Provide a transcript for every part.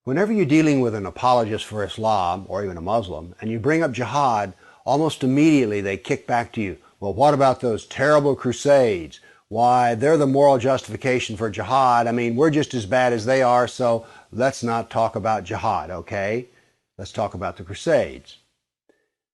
Whenever you're dealing with an apologist for Islam, or even a Muslim, and you bring up jihad, almost immediately they kick back to you, well, what about those terrible crusades? Why, they're the moral justification for jihad. I mean, we're just as bad as they are, so let's not talk about jihad, okay? Let's talk about the crusades.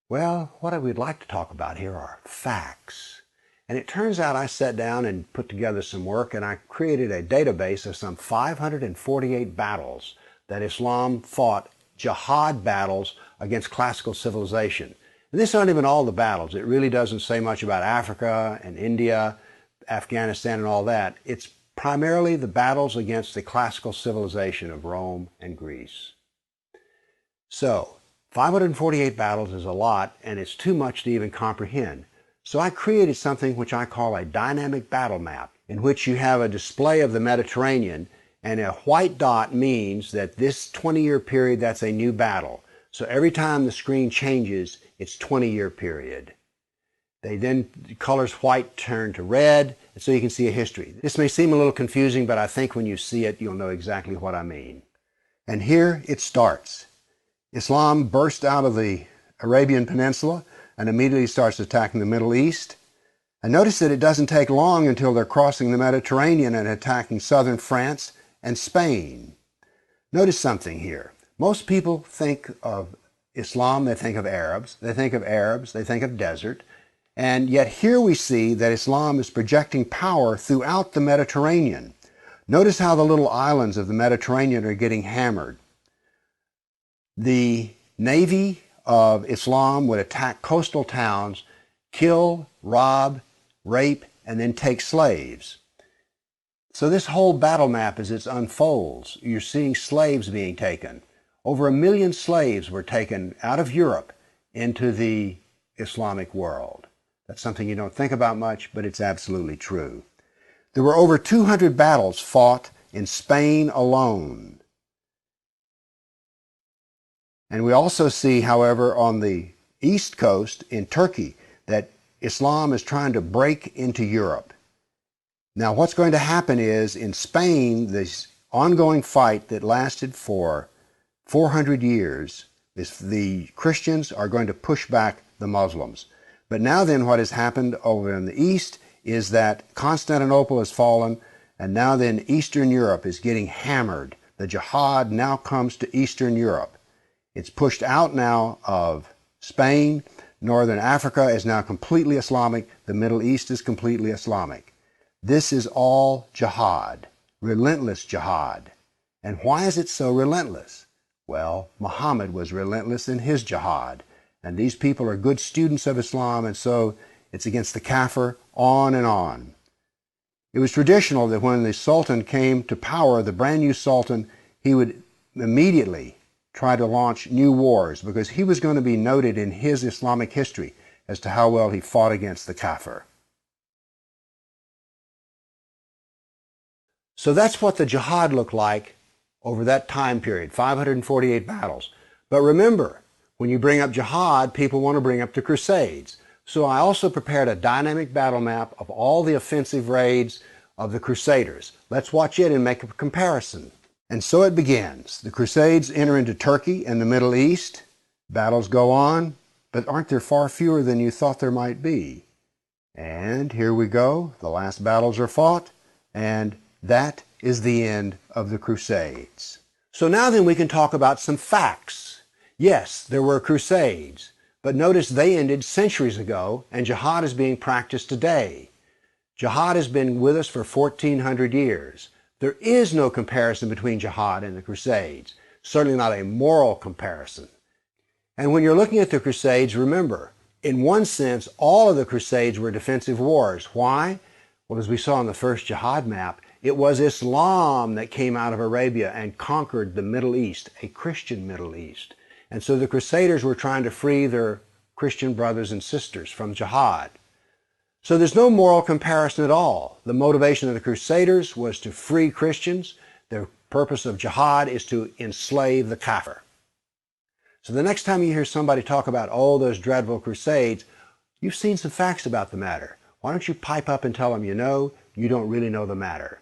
Well, what I would like to talk about here are facts. And it turns out I sat down and put together some work, and I created a database of some 548 battles that Islam fought, jihad battles against classical civilization. And this aren't even all the battles. It really doesn't say much about Africa and India, Afghanistan and all that. It's primarily the battles against the classical civilization of Rome and Greece. So, 548 battles is a lot, and it's too much to even comprehend. So I created something which I call a dynamic battle map, in which you have a display of the Mediterranean, and a white dot means that this 20-year period, that's a new battle. So every time the screen changes, it's 20-year period. The colors white turn to red, and so you can see a history. This may seem a little confusing, but I think when you see it, you'll know exactly what I mean. And here it starts. Islam burst out of the Arabian Peninsula and immediately starts attacking the Middle East. And notice that it doesn't take long until they're crossing the Mediterranean and attacking southern France and Spain. Notice something here. Most people think of Islam, they think of Arabs, they think of desert, and yet here we see that Islam is projecting power throughout the Mediterranean. Notice how the little islands of the Mediterranean are getting hammered. The navy of Islam would attack coastal towns, kill, rob, rape, and then take slaves. So this whole battle map, as it unfolds, you're seeing slaves being taken. Over 1 million slaves were taken out of Europe into the Islamic world. That's something you don't think about much, but it's absolutely true. There were over 200 battles fought in Spain alone. And we also see, however, on the east coast in Turkey, that Islam is trying to break into Europe. Now, what's going to happen is, in Spain, this ongoing fight that lasted for 400 years, the Christians are going to push back the Muslims. But now then what has happened over in the east is that Constantinople has fallen, and now then Eastern Europe is getting hammered. The jihad now comes to Eastern Europe. It's pushed out now of Spain. Northern Africa is now completely Islamic. The Middle East is completely Islamic. This is all jihad, relentless jihad. And why is it so relentless? Well, Muhammad was relentless in his jihad. And these people are good students of Islam, and so it's against the kafir, on and on. It was traditional that when the Sultan came to power, the brand new Sultan, he would immediately try to launch new wars, because he was going to be noted in his Islamic history as to how well he fought against the kafir. So that's what the jihad looked like over that time period, 548 battles. But remember, when you bring up jihad, people want to bring up the Crusades. So I also prepared a dynamic battle map of all the offensive raids of the Crusaders. Let's watch it and make a comparison. And so it begins. The Crusades enter into Turkey and the Middle East. Battles go on, but aren't there far fewer than you thought there might be? And here we go. The last battles are fought, and that is the end of the Crusades. So now then we can talk about some facts. Yes, there were Crusades, but notice they ended centuries ago, and jihad is being practiced today. Jihad has been with us for 1,400 years. There is no comparison between jihad and the Crusades, certainly not a moral comparison. And when you're looking at the Crusades, remember, in one sense, all of the Crusades were defensive wars. Why? Well, as we saw on the first jihad map, it was Islam that came out of Arabia and conquered the Middle East, a Christian Middle East. And so the Crusaders were trying to free their Christian brothers and sisters from jihad. So there's no moral comparison at all. The motivation of the Crusaders was to free Christians. The purpose of jihad is to enslave the kafir. So the next time you hear somebody talk about, oh, those dreadful Crusades, you've seen some facts about the matter. Why don't you pipe up and tell them you know, you don't really know the matter.